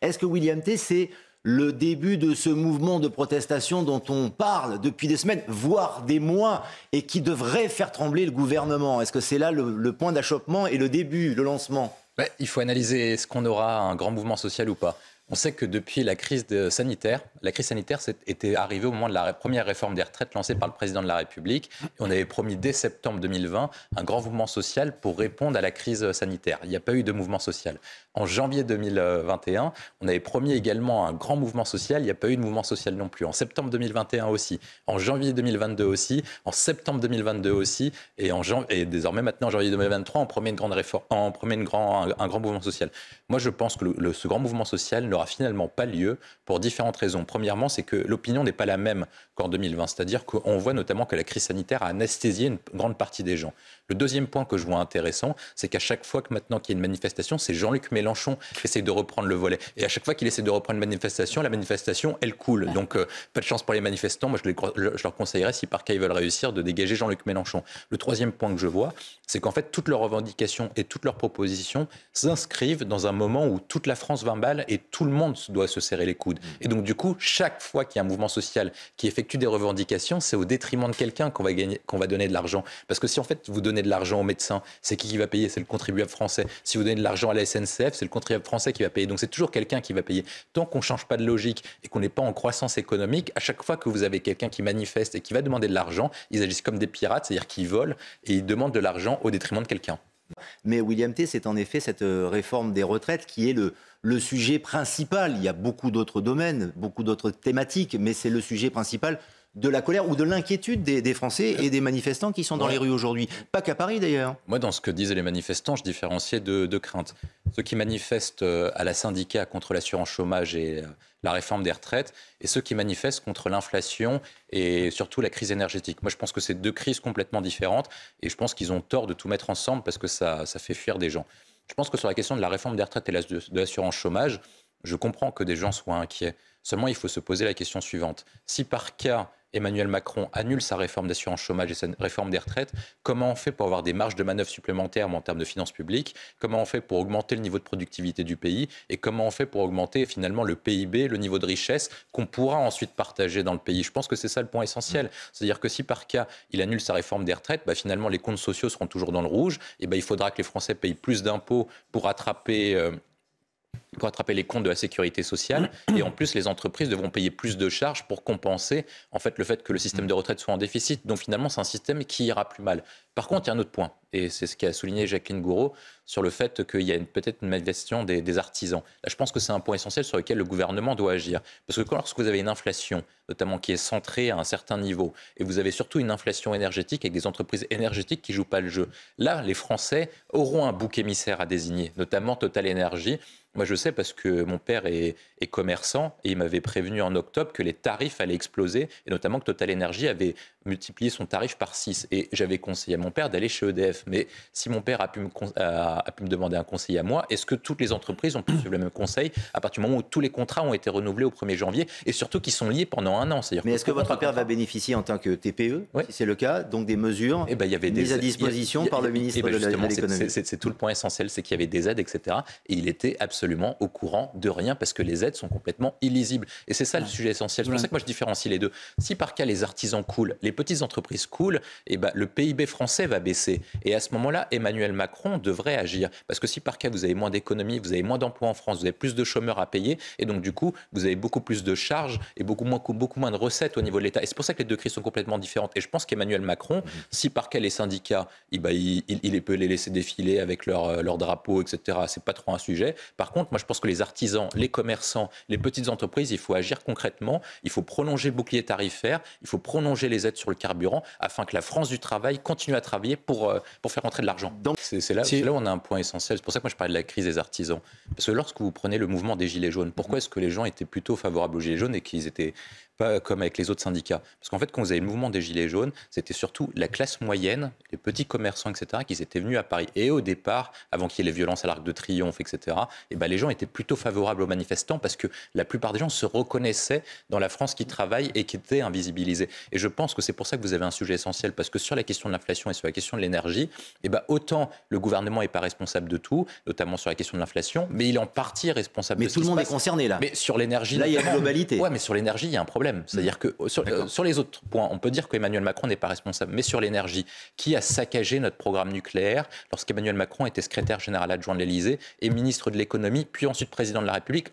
Est-ce que William T, c'est le début de ce mouvement de protestation dont on parle depuis des semaines, voire des mois, et qui devrait faire trembler le gouvernement? Est-ce que c'est là le point d'achoppement et le début, le lancement? Il faut analyser, est-ce qu'on aura un grand mouvement social ou pas? On sait que depuis la crise sanitaire était arrivée au moment de la première réforme des retraites lancée par le président de la République. Et on avait promis dès septembre 2020 un grand mouvement social pour répondre à la crise sanitaire. Il n'y a pas eu de mouvement social. En janvier 2021, on avait promis également un grand mouvement social. Il n'y a pas eu de mouvement social non plus. En septembre 2021 aussi. En janvier 2022 aussi. En septembre 2022 aussi. Et désormais, maintenant, en janvier 2023, on promet une grande réforme, on promet un grand mouvement social. Moi, je pense que ce grand mouvement social n'aura finalement pas lieu pour différentes raisons. Premièrement, c'est que l'opinion n'est pas la même qu'en 2020. C'est-à-dire qu'on voit notamment que la crise sanitaire a anesthésié une grande partie des gens. Le deuxième point que je vois intéressant, c'est qu'à chaque fois que maintenant qu'il y a une manifestation, c'est Jean-Luc Mélenchon qui essaie de reprendre le volet. Et à chaque fois qu'il essaie de reprendre une manifestation, la manifestation, elle coule. Donc, pas de chance pour les manifestants. Moi, je leur conseillerais, si par cas ils veulent réussir, de dégager Jean-Luc Mélenchon. Le troisième point que je vois, c'est qu'en fait, toutes leurs revendications et toutes leurs propositions s'inscrivent dans un moment où toute la France va mal et tout le monde doit se serrer les coudes. Et donc, du coup, chaque fois qu'il y a un mouvement social qui effectue des revendications, c'est au détriment de quelqu'un qu'on va donner de l'argent. Parce que si en fait vous donnez de l'argent aux médecins, c'est qui va payer? C'est le contribuable français. Si vous donnez de l'argent à la SNCF, c'est le contribuable français qui va payer. Donc c'est toujours quelqu'un qui va payer. Tant qu'on ne change pas de logique et qu'on n'est pas en croissance économique, à chaque fois que vous avez quelqu'un qui manifeste et qui va demander de l'argent, ils agissent comme des pirates, c'est-à-dire qu'ils volent et ils demandent de l'argent au détriment de quelqu'un. Mais William T, c'est en effet cette réforme des retraites qui est le sujet principal. Il y a beaucoup d'autres domaines, beaucoup d'autres thématiques, mais c'est le sujet principal de la colère ou de l'inquiétude des Français et des manifestants qui sont dans les rues aujourd'hui. Pas qu'à Paris d'ailleurs. Moi, dans ce que disaient les manifestants, je différenciais deux craintes. Ceux qui manifestent à la syndicat contre l'assurance chômage et la réforme des retraites, et ceux qui manifestent contre l'inflation et surtout la crise énergétique. Moi, je pense que c'est deux crises complètement différentes, et je pense qu'ils ont tort de tout mettre ensemble parce que ça fait fuir des gens. Je pense que sur la question de la réforme des retraites et de l'assurance chômage, je comprends que des gens soient inquiets. Seulement, il faut se poser la question suivante. Si par cas, Emmanuel Macron annule sa réforme d'assurance chômage et sa réforme des retraites, comment on fait pour avoir des marges de manœuvre supplémentaires en termes de finances publiques? Comment on fait pour augmenter le niveau de productivité du pays? Et comment on fait pour augmenter finalement le PIB, le niveau de richesse qu'on pourra ensuite partager dans le pays? Je pense que c'est ça le point essentiel. C'est-à-dire que si par cas, il annule sa réforme des retraites, finalement les comptes sociaux seront toujours dans le rouge. Et il faudra que les Français payent plus d'impôts pour rattraper les comptes de la sécurité sociale. Et en plus, les entreprises devront payer plus de charges pour compenser en fait, le fait que le système de retraite soit en déficit. Donc finalement, c'est un système qui ira plus mal. Par contre, il y a un autre point, et c'est ce qu'a souligné Jacqueline Gouraud, sur le fait qu'il y a peut-être une malversation des artisans. Là, je pense que c'est un point essentiel sur lequel le gouvernement doit agir. Parce que lorsque vous avez une inflation, notamment qui est centrée à un certain niveau, et vous avez surtout une inflation énergétique avec des entreprises énergétiques qui ne jouent pas le jeu, là, les Français auront un bouc émissaire à désigner, notamment Total Énergie. Moi, je sais parce que mon père est commerçant et il m'avait prévenu en octobre que les tarifs allaient exploser et notamment que Total Énergie avait multiplié son tarif par 6. Et j'avais conseillé à mon père d'aller chez EDF. Mais si mon père a pu me demander un conseil à moi, est-ce que toutes les entreprises ont pu suivre le même conseil à partir du moment où tous les contrats ont été renouvelés au 1er janvier et surtout qu'ils sont liés pendant un an? Mais est-ce que votre père va bénéficier en tant que TPE, si c'est le cas, donc des mesures mises à disposition par le ministre de l'économie? C'est tout le point essentiel, c'est qu'il y avait des aides, etc. Et il était absolument au courant de rien parce que les aides sont complètement illisibles. Et c'est ça le sujet essentiel. C'est pour ça que moi je différencie les deux. Si par cas les artisans coulent, les petites entreprises coulent, le PIB français va baisser. Et à ce moment-là, Emmanuel Macron devrait agir. Parce que si par cas vous avez moins d'économies, vous avez moins d'emplois en France, vous avez plus de chômeurs à payer, et donc du coup vous avez beaucoup plus de charges et beaucoup moins de recettes au niveau de l'État. Et c'est pour ça que les deux crises sont complètement différentes. Et je pense qu'Emmanuel Macron, si par cas les syndicats, il peut les laisser défiler avec leur drapeau, etc. C'est pas trop un sujet. Par contre, moi je pense que les artisans, les commerçants, les petites entreprises, il faut agir concrètement. Il faut prolonger le bouclier tarifaire, il faut prolonger les aides sur le carburant afin que la France du travail continue à travailler pour faire rentrer de l'argent. Donc c'est là où on a un point essentiel. C'est pour ça que moi je parlais de la crise des artisans. Parce que lorsque vous prenez le mouvement des Gilets jaunes, pourquoi est-ce que les gens étaient plutôt favorables aux Gilets jaunes et qu'ils étaient pas comme avec les autres syndicats? Parce qu'en fait, quand vous avez le mouvement des Gilets jaunes, c'était surtout la classe moyenne, les petits commerçants, etc., qui étaient venus à Paris. Et au départ, avant qu'il y ait les violences à l'Arc de Triomphe, etc., les gens étaient plutôt favorables aux manifestants parce que la plupart des gens se reconnaissaient dans la France qui travaille et qui était invisibilisée. Et je pense que c'est pour ça que vous avez un sujet essentiel, parce que sur la question de l'inflation et sur la question de l'énergie, autant le gouvernement n'est pas responsable de tout, notamment sur la question de l'inflation, mais il est en partie responsable de tout le monde est concerné là. Mais sur l'énergie... Là, il y a une globalité. Ouais, mais sur l'énergie, il y a un problème. C'est-à-dire que sur les autres points, on peut dire qu'Emmanuel Macron n'est pas responsable, mais sur l'énergie, qui a saccagé notre programme nucléaire lorsqu'Emmanuel Macron était secrétaire général adjoint de l'Élysée et ministre de l'économie, puis ensuite président de la République,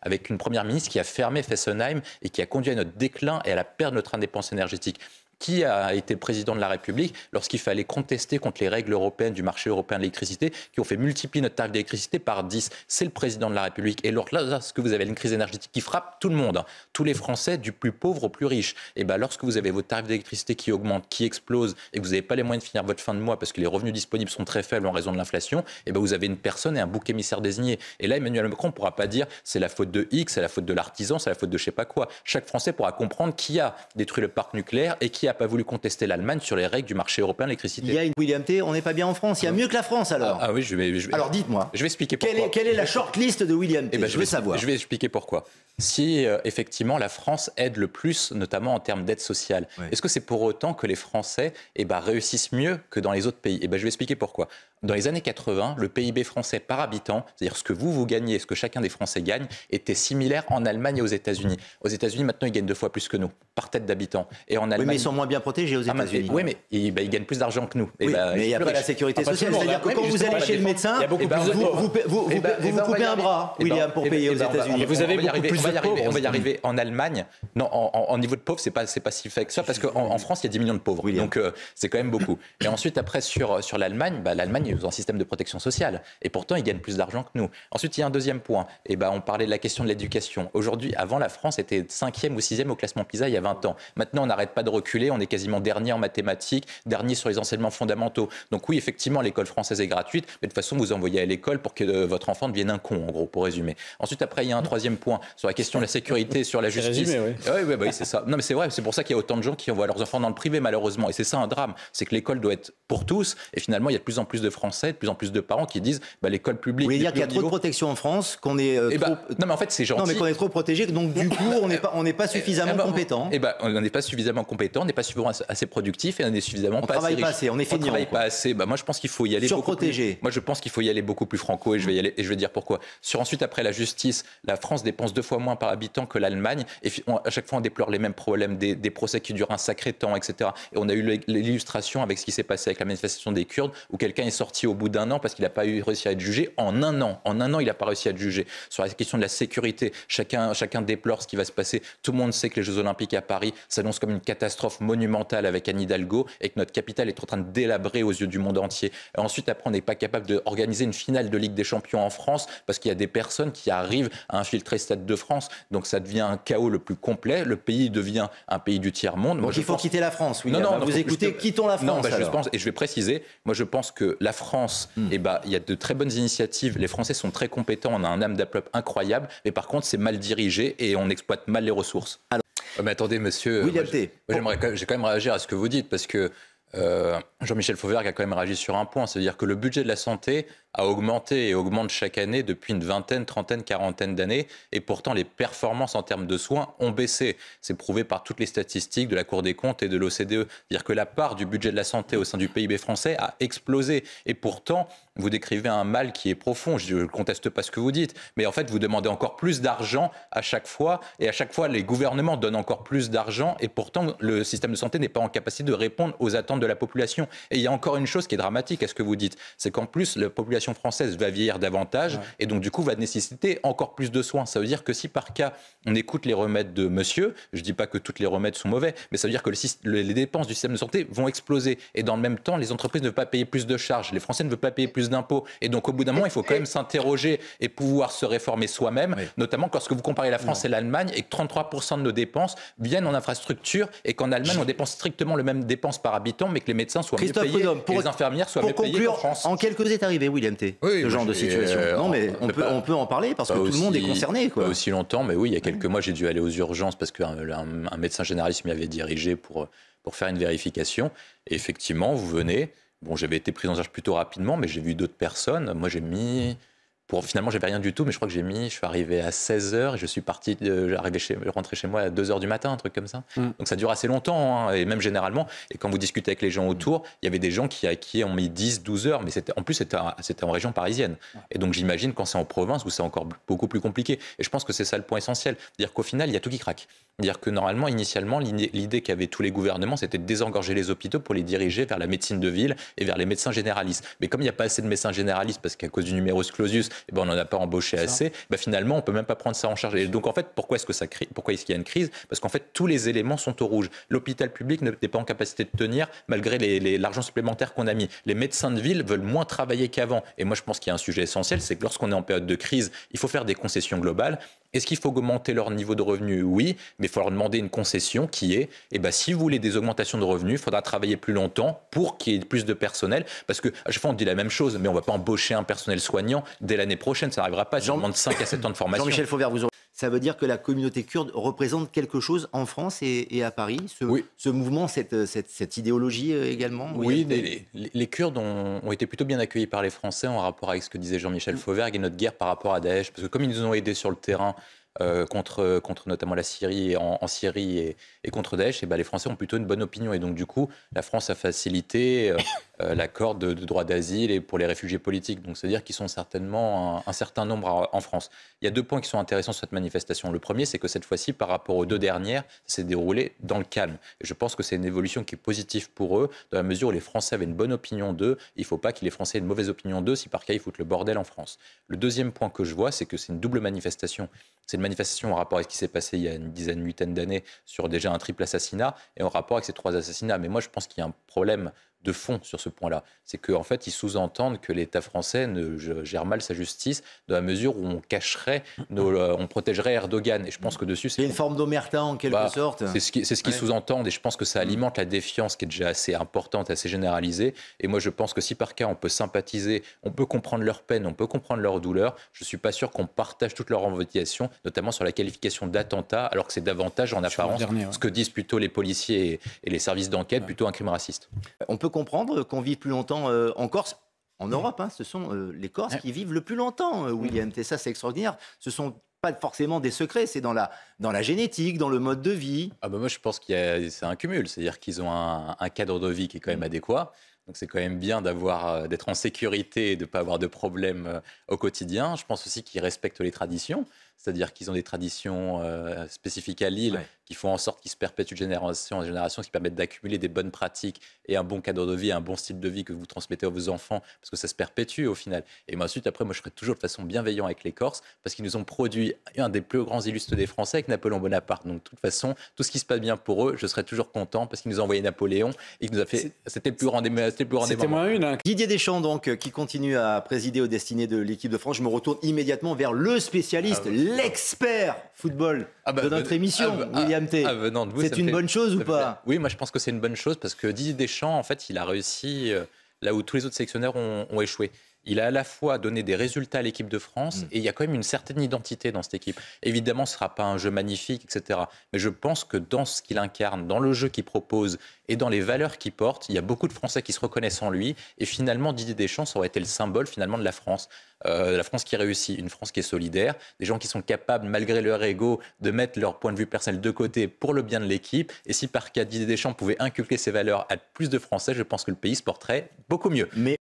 avec une première ministre qui a fermé Fessenheim et qui a conduit à notre déclin et à la perte de notre indépendance énergétique. Qui a été le président de la République lorsqu'il fallait contester contre les règles européennes du marché européen de l'électricité, qui ont fait multiplier notre tarif d'électricité par 10? C'est le président de la République. Et lorsque vous avez une crise énergétique qui frappe tout le monde, tous les Français, du plus pauvre au plus riche, et lorsque vous avez vos tarifs d'électricité qui augmentent, qui explosent, et que vous n'avez pas les moyens de finir votre fin de mois parce que les revenus disponibles sont très faibles en raison de l'inflation, vous avez une personne et un bouc émissaire désigné. Et là, Emmanuel Macron ne pourra pas dire c'est la faute de X, c'est la faute de l'artisan, c'est la faute de je sais pas quoi. Chaque Français pourra comprendre qui a détruit le parc nucléaire et qui n'a pas voulu contester l'Allemagne sur les règles du marché européen de l'électricité. Il y a une William T, on n'est pas bien en France. Il y a mieux que la France alors. Ah oui, je vais alors dites-moi. Je vais expliquer pourquoi. Quelle est la shortlist de William T? Je veux savoir. Je vais expliquer pourquoi. Si effectivement la France aide le plus, notamment en termes d'aide sociale, est-ce que c'est pour autant que les Français réussissent mieux que dans les autres pays? Je vais expliquer pourquoi. Dans les années 80, le PIB français par habitant, c'est-à-dire ce que vous gagnez, ce que chacun des Français gagne, était similaire en Allemagne et aux États-Unis. Aux États-Unis, maintenant, ils gagnent 2 fois plus que nous, par tête d'habitant. Et en Allemagne, oui, mais ils sont moins bien protégés aux États-Unis. Oui, mais ils gagnent plus d'argent que nous. Oui, mais il n'y a pas la sécurité sociale. C'est-à-dire que quand vous allez chez le médecin, vous coupez un bras, William, pour payer aux États-Unis. Vous avez beaucoup plus de pauvres. On va y arriver. En Allemagne, non, en niveau de pauvres, c'est pas si fait que ça, parce qu'en France, il y a 10 millions de pauvres. Donc, c'est quand même beaucoup. Et ensuite, après, sur l'Allemagne, l'Allemagne, ils ont un système de protection sociale. Et pourtant, ils gagnent plus d'argent que nous. Ensuite, il y a un deuxième point. On parlait de la question de l'éducation. Aujourd'hui, avant, la France était 5e ou 6e au classement PISA il y a 20 ans. Maintenant, on n'arrête pas de reculer. On est quasiment dernier en mathématiques, dernier sur les enseignements fondamentaux. Donc oui, effectivement, l'école française est gratuite, mais de toute façon, vous envoyez à l'école pour que votre enfant devienne un con, en gros, pour résumer. Ensuite, après, il y a un troisième point sur la question de la sécurité, sur la justice. Oui, c'est ça. Non, mais c'est vrai. C'est pour ça qu'il y a autant de gens qui envoient leurs enfants dans le privé, malheureusement. Et c'est ça un drame. C'est que l'école doit être pour tous. Et finalement, il y a de plus en plus de Français, de plus en plus de parents qui disent l'école publique. Vous voulez dire qu'il y a trop de protection en France, qu'on est non, mais en fait, c'est gentil. Non, mais qu'on est trop protégé, donc du coup, on n'est pas suffisamment compétent. On n'est pas suffisamment compétent, on n'est pas suffisamment assez productif et on n'est suffisamment pas assez riche. On travaille pas assez, on est feignant. On travaille pas assez. Moi, je pense qu'il faut y aller surprotégé. Moi, je pense qu'il faut y aller beaucoup plus franco et je vais dire pourquoi. Ensuite, après la justice, la France dépense 2 fois moins par habitant que l'Allemagne et à chaque fois, on déplore les mêmes problèmes, des procès qui durent un sacré temps, etc. Et on a eu l'illustration avec ce qui s'est passé avec la manifestation des Kurdes où quelqu'un est sorti au bout d'1 an parce qu'il n'a pas réussi à être jugé en 1 an. En 1 an, il n'a pas réussi à être jugé. Sur la question de la sécurité, chacun déplore ce qui va se passer. Tout le monde sait que les Jeux Olympiques à Paris s'annoncent comme une catastrophe monumentale avec Anne Hidalgo et que notre capitale est en train de délabrer aux yeux du monde entier. Et ensuite, après, on n'est pas capable d'organiser une finale de Ligue des Champions en France parce qu'il y a des personnes qui arrivent à infiltrer le Stade de France. Donc ça devient un chaos le plus complet. Le pays devient un pays du tiers-monde. Donc il faut quitter la France, oui. Non, vous écoutez, quittons la France. Je pense, et je vais préciser, moi je pense que la France, il y a de très bonnes initiatives. Les Français sont très compétents, on a un âme d'apeuple incroyable, mais par contre c'est mal dirigé et on exploite mal les ressources. Alors, mais attendez, monsieur, j'ai quand même réagir à ce que vous dites parce que Jean-Michel Fauvergue a quand même réagi sur un point, c'est-à-dire que le budget de la santé a augmenté et augmente chaque année depuis une vingtaine, trentaine, quarantaine d'années et pourtant les performances en termes de soins ont baissé. C'est prouvé par toutes les statistiques de la Cour des comptes et de l'OCDE. C'est-à-dire que la part du budget de la santé au sein du PIB français a explosé et pourtant vous décrivez un mal qui est profond. Je ne conteste pas ce que vous dites, mais en fait vous demandez encore plus d'argent à chaque fois et à chaque fois les gouvernements donnent encore plus d'argent et pourtant le système de santé n'est pas en capacité de répondre aux attentes de la population. Et il y a encore une chose qui est dramatique à ce que vous dites, c'est qu'en plus la population française va vieillir davantage et donc du coup va nécessiter encore plus de soins. Ça veut dire que si par cas on écoute les remèdes de monsieur, je ne dis pas que tous les remèdes sont mauvais, mais ça veut dire que les dépenses du système de santé vont exploser et dans le même temps les entreprises ne veulent pas payer plus de charges, les Français ne veulent pas payer plus d'impôts et donc au bout d'un moment il faut quand même s'interroger et pouvoir se réformer soi-même, notamment lorsque vous comparez la France et l'Allemagne et que 33% de nos dépenses viennent en infrastructure et qu'en Allemagne on dépense strictement le même dépenses par habitant mais que les médecins soient mieux payés et les infirmières soient mieux payées en France. En quelques est arrivé William T. Ce genre de situation. Non mais on peut en parler parce que tout le monde est concerné. Pas aussi longtemps, mais oui, il y a quelques mois j'ai dû aller aux urgences parce qu'un médecin généraliste m'y avait dirigé pour faire une vérification. Et effectivement, vous venez. Bon, j'avais été pris en charge plutôt rapidement, mais j'ai vu d'autres personnes. Moi, j'ai mis Finalement, j'avais rien du tout, mais je crois que je suis arrivé à 16h et je suis parti, rentré chez moi à 2h du matin, un truc comme ça. Donc ça dure assez longtemps, hein, et même généralement. Et quand vous discutez avec les gens autour, il y avait des gens qui ont mis 10, 12 heures, mais en plus c'était en région parisienne. Et donc j'imagine quand c'est en province où c'est encore beaucoup plus compliqué. Et je pense que c'est ça le point essentiel. C'est-à-dire qu'au final, il y a tout qui craque. C'est-à-dire que normalement, initialement, l'idée qu'avaient tous les gouvernements, c'était de désengorger les hôpitaux pour les diriger vers la médecine de ville et vers les médecins généralistes. Mais comme il n'y a pas assez de médecins généralistes, parce qu'à cause du numerus clausus, on n'en a pas embauché assez, finalement, on ne peut même pas prendre ça en charge. Et donc, en fait, pourquoi est-ce qu'il y a une crise? Parce qu'en fait, tous les éléments sont au rouge. L'hôpital public n'est pas en capacité de tenir, malgré l'argent supplémentaire qu'on a mis. Les médecins de ville veulent moins travailler qu'avant. Et moi, je pense qu'il y a un sujet essentiel, c'est que lorsqu'on est en période de crise, il faut faire des concessions globales. Est-ce qu'il faut augmenter leur niveau de revenus? Oui, mais il faut leur demander une concession qui est, si vous voulez des augmentations de revenus, il faudra travailler plus longtemps pour qu'il y ait plus de personnel. Parce qu'à chaque fois, on dit la même chose, mais on ne va pas embaucher un personnel soignant dès l'année prochaine. Ça n'arrivera pas. Ça demande 5 à 7 ans de formation. Jean-Michel Fauvert, ça veut dire que la communauté kurde représente quelque chose en France et à Paris, ce mouvement, cette idéologie également? Oui, les Kurdes ont été plutôt bien accueillis par les Français en rapport avec ce que disait Jean-Michel Fauvert et notre guerre par rapport à Daesh. Parce que comme ils nous ont aidés sur le terrain, contre notamment la Syrie, en Syrie et contre Daesh, les Français ont plutôt une bonne opinion. Et donc, du coup, la France a facilité l'accord de droit d'asile et pour les réfugiés politiques. Donc, c'est-à-dire qu'ils sont certainement un certain nombre en France. Il y a 2 points qui sont intéressants sur cette manifestation. Le premier, c'est que cette fois-ci, par rapport aux 2 dernières, ça s'est déroulé dans le calme. Et je pense que c'est une évolution qui est positive pour eux, dans la mesure où les Français avaient une bonne opinion d'eux. Il ne faut pas que les Français aient une mauvaise opinion d'eux si par cas ils foutent le bordel en France. Le deuxième point que je vois, c'est que c'est une double manifestation. C'est une manifestation en rapport avec ce qui s'est passé il y a une huitaine d'années sur déjà un triple assassinat et en rapport avec ces 3 assassinats. Mais moi, je pense qu'il y a un problème de fond sur ce point-là. C'est qu'en fait, ils sous-entendent que l'État français gère mal sa justice dans la mesure où on cacherait, on protégerait Erdogan. Et je pense que dessus... C'est une forme d'omerta en quelque sorte. C'est ce qu'ils sous-entendent et je pense que ça alimente la défiance qui est déjà assez importante, assez généralisée. Et moi, je pense que si par cas, on peut sympathiser, on peut comprendre leur peine, on peut comprendre leur douleur, je ne suis pas sûr qu'on partage toutes leurs revendications, notamment sur la qualification d'attentat, alors que c'est davantage en apparence ce que disent plutôt les policiers et les services d'enquête, plutôt un crime raciste. On peut comprendre qu'on vive plus longtemps en Corse. En Europe, ce sont les Corses qui vivent le plus longtemps, William Tessa, c'est extraordinaire. Ce sont pas forcément des secrets, c'est dans la génétique, dans le mode de vie. Moi, je pense que c'est un cumul, c'est-à-dire qu'ils ont un cadre de vie qui est quand même adéquat. Donc c'est quand même bien d'être en sécurité et de ne pas avoir de problèmes au quotidien. Je pense aussi qu'ils respectent les traditions, c'est-à-dire qu'ils ont des traditions spécifiques à Lille qui font en sorte qu'ils se perpétuent de génération en génération, ce qui permettent d'accumuler des bonnes pratiques et un bon cadre de vie, un bon style de vie que vous transmettez à vos enfants, parce que ça se perpétue au final. Et ensuite, après, moi je serai toujours de façon bienveillant avec les Corses, parce qu'ils nous ont produit un des plus grands illustres des Français avec Napoléon Bonaparte. Donc de toute façon, tout ce qui se passe bien pour eux, je serai toujours content, parce qu'ils nous ont envoyé Napoléon et qu'il nous a fait... C'était le plus grand des moments. Didier Deschamps, donc, qui continue à présider aux destinées de l'équipe de France. Je me retourne immédiatement vers le spécialiste, l'expert football de notre émission, William T. C'est une bonne chose ou pas? Oui, moi je pense que c'est une bonne chose parce que Didier Deschamps, en fait, il a réussi là où tous les autres sélectionneurs ont échoué. Il a à la fois donné des résultats à l'équipe de France et il y a quand même une certaine identité dans cette équipe. Évidemment, ce ne sera pas un jeu magnifique, etc. Mais je pense que dans ce qu'il incarne, dans le jeu qu'il propose et dans les valeurs qu'il porte, il y a beaucoup de Français qui se reconnaissent en lui. Et finalement, Didier Deschamps, ça aurait été le symbole finalement de la France. La France qui réussit, une France qui est solidaire, des gens qui sont capables, malgré leur ego, de mettre leur point de vue personnel de côté pour le bien de l'équipe. Et si par cas Didier Deschamps pouvait inculquer ces valeurs à plus de Français, je pense que le pays se porterait beaucoup mieux. Mais